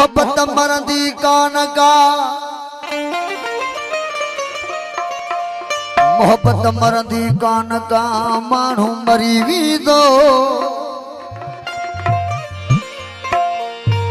मोहब्बत मरंदी कान का मोहब्बत मरंदी कान का मानू मरी वी दो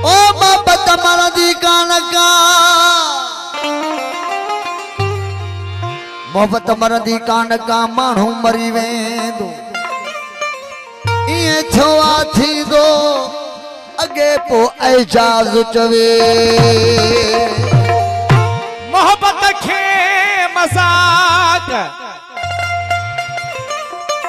ओ मोहब्बत मरंदी कान का मोहब्बत मरंदी कान का मानू मरी वे दो ये छवा थी दो अगे पो एजाज चवे मोहब्बत खे मजाक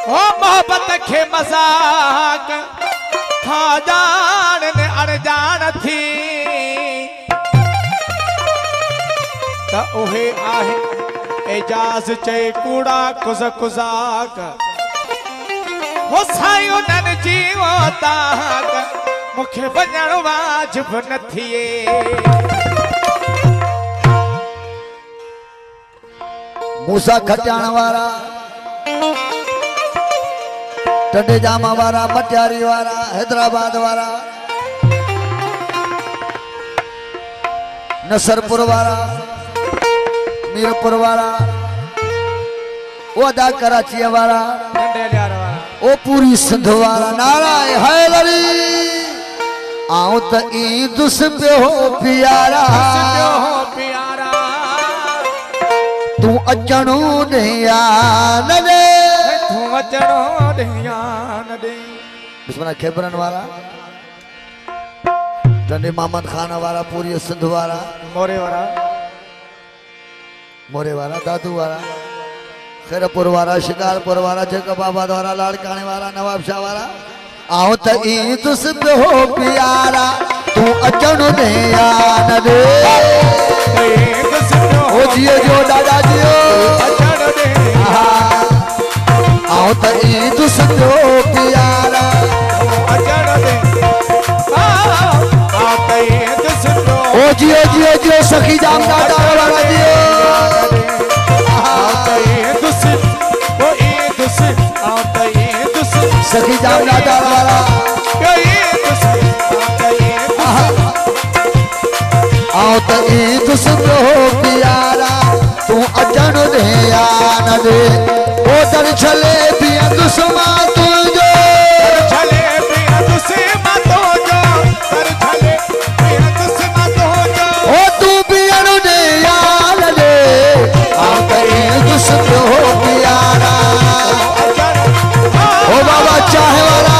ओ मोहब्बत खे मजाक था जान ने अनजान थी त ओहे आहे एजाज चे कूड़ा कुज़ कुज़ाक हो सायो नन जीवो ताक मुखे वञण वाजिब न थिए मूसा खटाण वारा टंडे जामा वारा मटियारी वारा हैदराबाद वारा नसरपुर वारा मीरपुर वारा ओदा कराची वारा ओ पूरी सिंध वारा नाराय हैदरी आओ त दुस पे हो प्यारा तू अचणो ध्यान दे तू अचणो ध्यान दे बिस्मिल्लाह खेबरन वाला टंडे मोहम्मद खान वाला पूरी सिंध वाला मोरे वाला दादू वाला खैरपुर वाला शिकारपुर वाला जगबाबाद वाला लाड़काने वाला नवाब शाह वाला आओ त दुस पे हो प्यारा तू अचणो ध्यान दे ओ जियो जो दादा जियो आओ त दुस पे हो प्यारा ओ जियो जियो जियो सखी जाम दादा वाला जियो सखी जाम दादा वाला आओ त दुस पे हो प्यारा तू अचण ध्यान दे ओ दर छले पिया दुश्मा तुझो छले पिया दुश्मा तुझो दर छले पिया दुश्मा तुझो ओ तू पियण ध्यान दे आओ त दुस पे हो प्यारा ओ बाबा चाहे वाला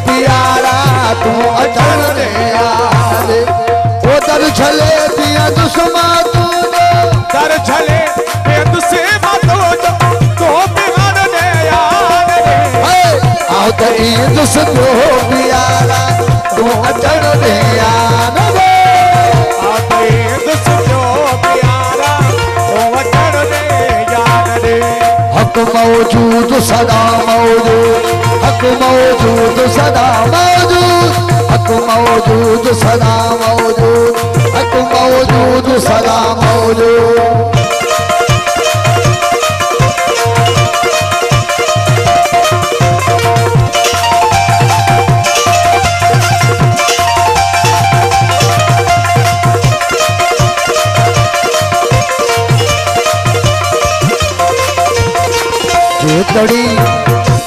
प्यारा तू अचण ध्यान दे ओ दर छले पिया दुश्मा तुझो दर छले पिया दुश्मा तुझो तो बिगड़ दे यार आओ त दुस पे हो प्यारा तू अचण ध्यान दे आओ त दुस पे हो प्यारा तू अचण दे यार दे हक मौजूद सदा मौजूद हक मौजूद सदा मौजूद हक मौजूद सदा मौजूद हक मौजूद सदा मौजूद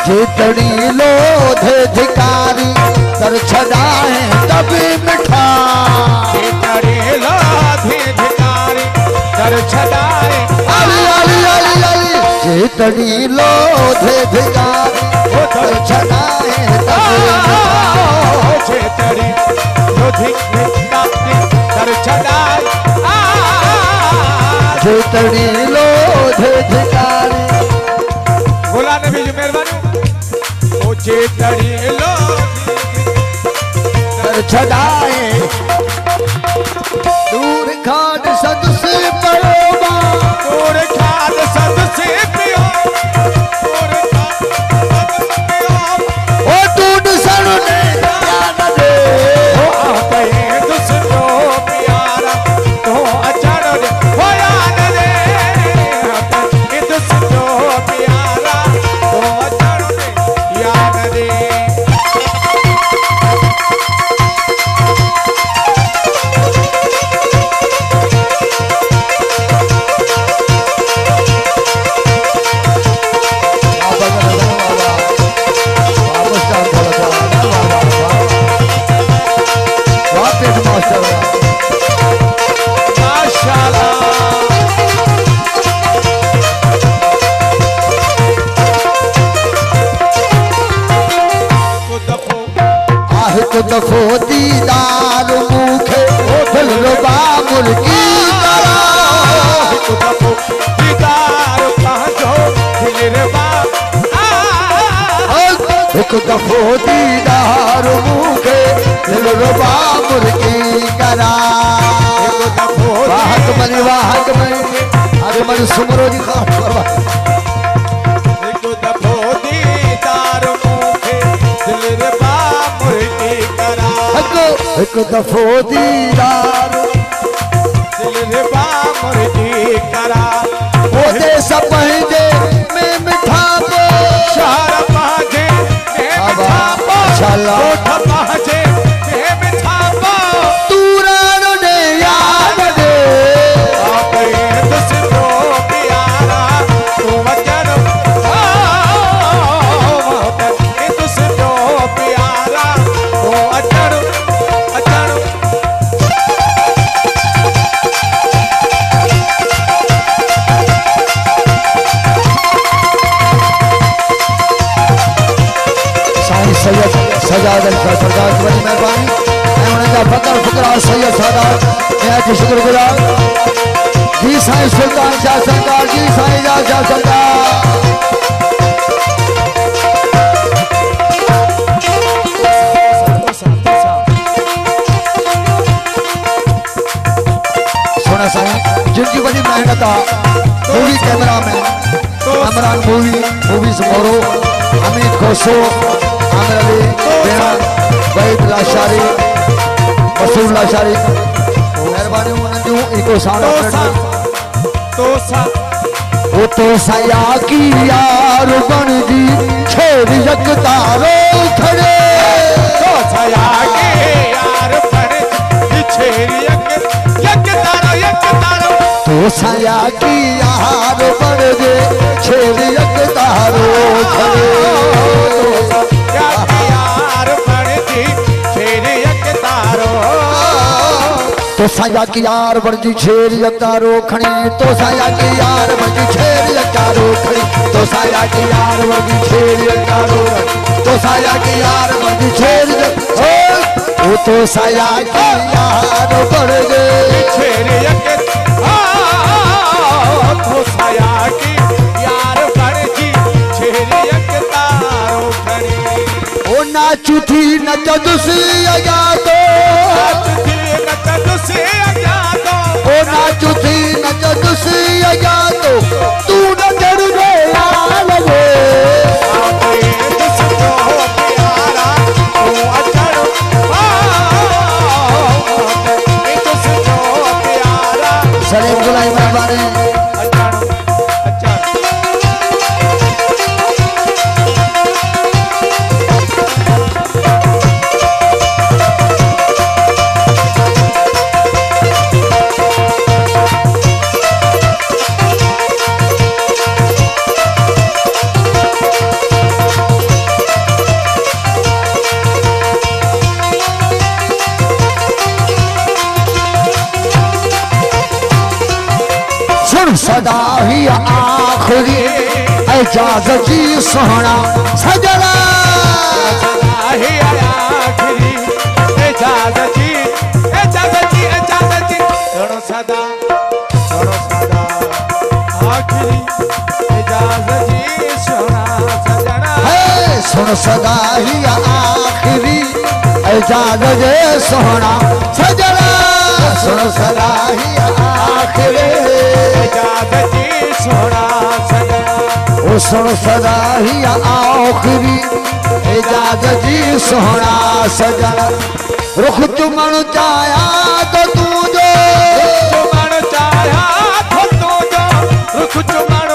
जेतड़ी लोधे धिकारी सर छड़ाए तभी मिठा जेतड़ी लोधे धिकारी सर छड़ाए अली अली अली अली जेतड़ी लोधे धिकारी सर छड़ाए तभी मिठा जेतड़ी लोधे धिकारी सर छड़ाए जेतड़ी लोधे धिकारी बोला नबी जी मेहरबानी ओ जेतड़ी लोधे सर छड़ाए दूर खाट सदसे परोबा दूर खाट सदसे पियो दूर खाट सदसे पियो ओ टूट सरुने ध्यान दे ओ आपे दुसरो प्यारा तो अचण दे हो याद दे आपे दुसरो प्यारा तो अचण दे याद दे दीदार मुखे दिल रुबा मुर्गी करा हिकु दफ़ो दीदार पंहिंजो दिल रुबा एक दफो दीदार मुखे दिल रुबा मुर्गी करा हिकु दफ़ो वाहक मनी अरे मन सुमरो जी खास करवा हिकु दफ़ो दीदार मूंखे दिल रुबा मुर्गी करा एक दफो दीदार दिल रुबा मुर्गी करा ओदे सब पंहिंजे में मिठा पो शहर पंहिंजे में मिठा पो चला ॻोठ पंहिंजे में मिठा पो तूरान ने याद दे तुसिंजो प्यारा तूं वचन तुसिंजो प्यारा तूं अचण अचण साईं सैयद सजाद अली शाह सरकार की बड़ी मेहरबानी ऐं उन्हनि जा फ़क़्र फ़ुक़रा सैयद सादात मैं जी शुक्रगुज़ार जी साईं सुल्तान शाह सरकार जी साईं जा शाह सरकार सोना साईं जिनकी बड़ी मेहनत आहे मूवी कैमरामैन अमरान मूवी समोरो अमित खोसो आमिर अली बेड़ा वहीद लाशारी मसूर लाशारी मेहरबानी उन्हनि जूं इको साउंड तोसा वो तो सया की यार बन जी छेड़ यकदारो खड़े तोसा के यार पर छेड़ी यक तारो तो सया की यार बन जे छेड़ यकदारो खड़े यार पर छेड़ी यक तारो तो साया की यार बन जी छेड़ यकदारो खड़ी तो साया की यार बन जी छेड़ यकदारो खड़ी तो साया की यार बन जी छेड़ यकदारो तो साया की यार बन जी छेड़ वो तो साया की यार बन जे छेड़ी यक तोसा की यार पर छेड़ी यक तारो खड़ी ओ नाचू थी नचदुसी अगा तो ओ नाचू थी नचदुसी अगा तो तू नजर दे लाल वे सलीम गुलाई मेहरबानी सदा ही आखिरी एजाज़त जी सोहना सजना सदा ही आखिरी एजाज़त जी सुनो सदा आखिरी एजाज़त जी सोहना सजना है सुन सदा ही आखिरी एजाज़त जी सोहना सजना सुन सदा ही आखिरी एजाज़त जी सोहना सजना ओ सुन सदा ही आखिरी एजाज़त जी सोहना सजना रुख चुमण चाया तो तू जो चुमण चाया तो तू जो रुख चुमण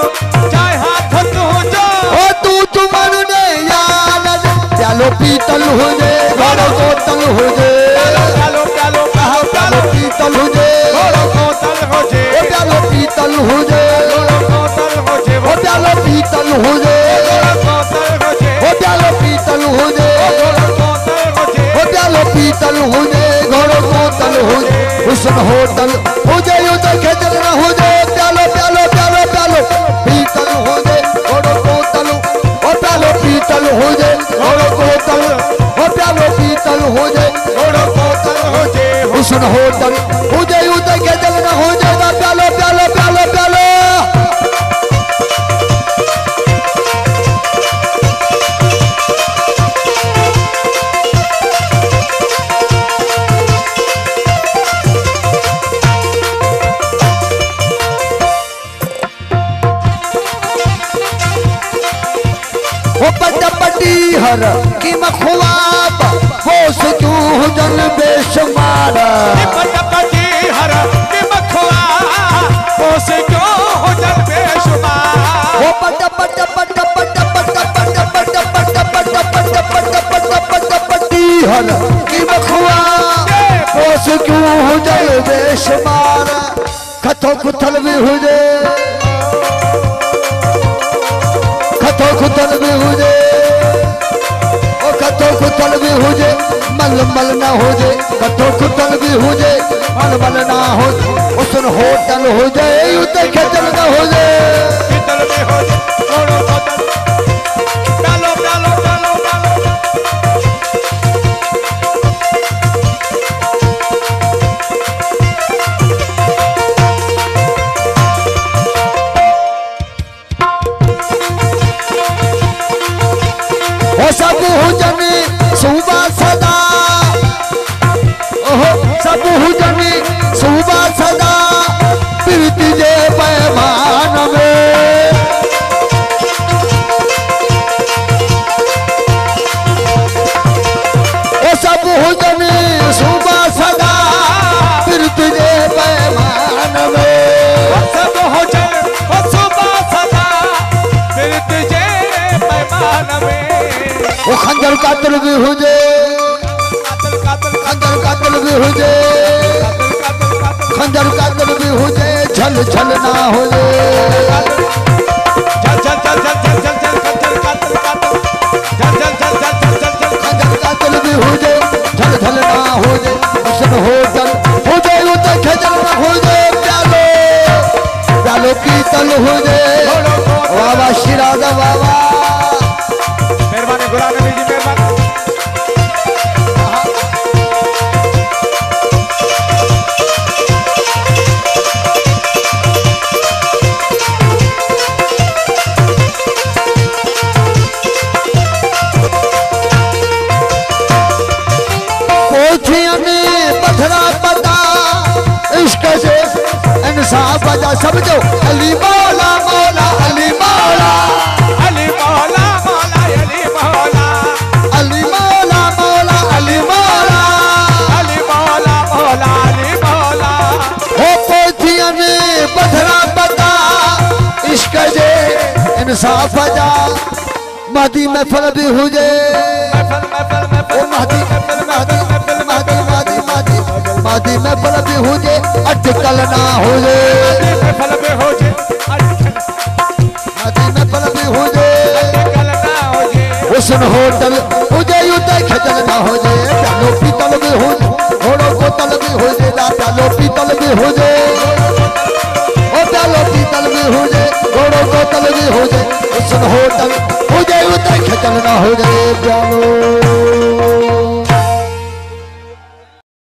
चाया तो तू जो ओ तू चुमण ने याद प्यालो पीतल हुजे घोड़ो बोतल हुजे प्यालो प्यालो पीतल हुजे बोतल हुजे प्यालो पीतल हुजे प्यालो पीतल हुजे प्यालो पीतल हुजे प्यालो पीतल हुजे घोड़ो बोतल हुजे हुस्न होटल हुजे युद्ध खेजल न हुजे प्यालो प्यालो प्यालो प्यालो पीतल हुजे घोड़ो बोतल प्यालो पीतल हुजे घोड़ो बोतल प्यालो पीतल हुजे घोड़ो होटल हो जाए उतर के जल न हो जाएगा प्यालो प्यालो प्यालो प्यालो पट्टी हर की मखवाब वो क्यों जल बेशुमार पट्टी हर की मखवाब वो क्यों जल बेशुमार वो पट पट पट पट पट पट पट पट पट पट पट पट पट्टी हर की मखवाब वो क्यों जल बेशुमार खतो खुथल भी हुजे खतो खुथल भी हुजे कतो खुतल भी हुजे मल मल ना होजे कतो खुतल भी हुजे मल मल ना हो उसन होटल हो जाए उते खेतल ना होजे खेतल में होजे थोड़ो बदल डालो डालो डालो डालो ओ सब हुजनी सुबह सदा ओहो सब हुजनी सुबह सदा प्रीति जे पैमान में ओ सब हुजनी सुबह सदा प्रीति जे पैमान में सब हुजनी सुबह सदा प्रीति जे पैमान में वो खंजर कातल भी हुजे खंजर कातल भी हुजे खंजर कातल भी हुजे छल छल ना होजे चल चल चल चल चल चल चल कातल कातल चल चल चल चल चल चल खंजर कातल भी हुजे छल छल ना होजे उसन होटल हुजे उते खजल ना होजे प्यालो प्यालो पीतल हुजे बाबा शिरादा बाबा मेहरबानी गुलाम नबी जी मेहरबानी पोथियाने पथरा पता इश्क से इंसाफ बजा समझो अली मौला मौला अली मौला अली मौला मौला अली मौला अली मौला मौला अली मौला अली मौला मौला अली मौला हो पोथियाने पथरा पता इश्क से इंसाफ बजा महदी महफिल भी हुजे ओ महदी महदी महदी महदी महदी महदी महफिल भी हुजे अटकल ना होजे महफिल में हो जे महदी महफिल भी हुजे अटकल ना हो जे उसन होटल हुजे उते खजल ना होजे प्यालो पीतल भी हुजे घोड़ो बोतल भी हुजे ना प्यालो पीतल भी हुजे ओ प्यालो पीतल भी हुजे घोड़ो बोतल भी हुजे उसन होटल हुजे उते खजल ना होजे प्यालो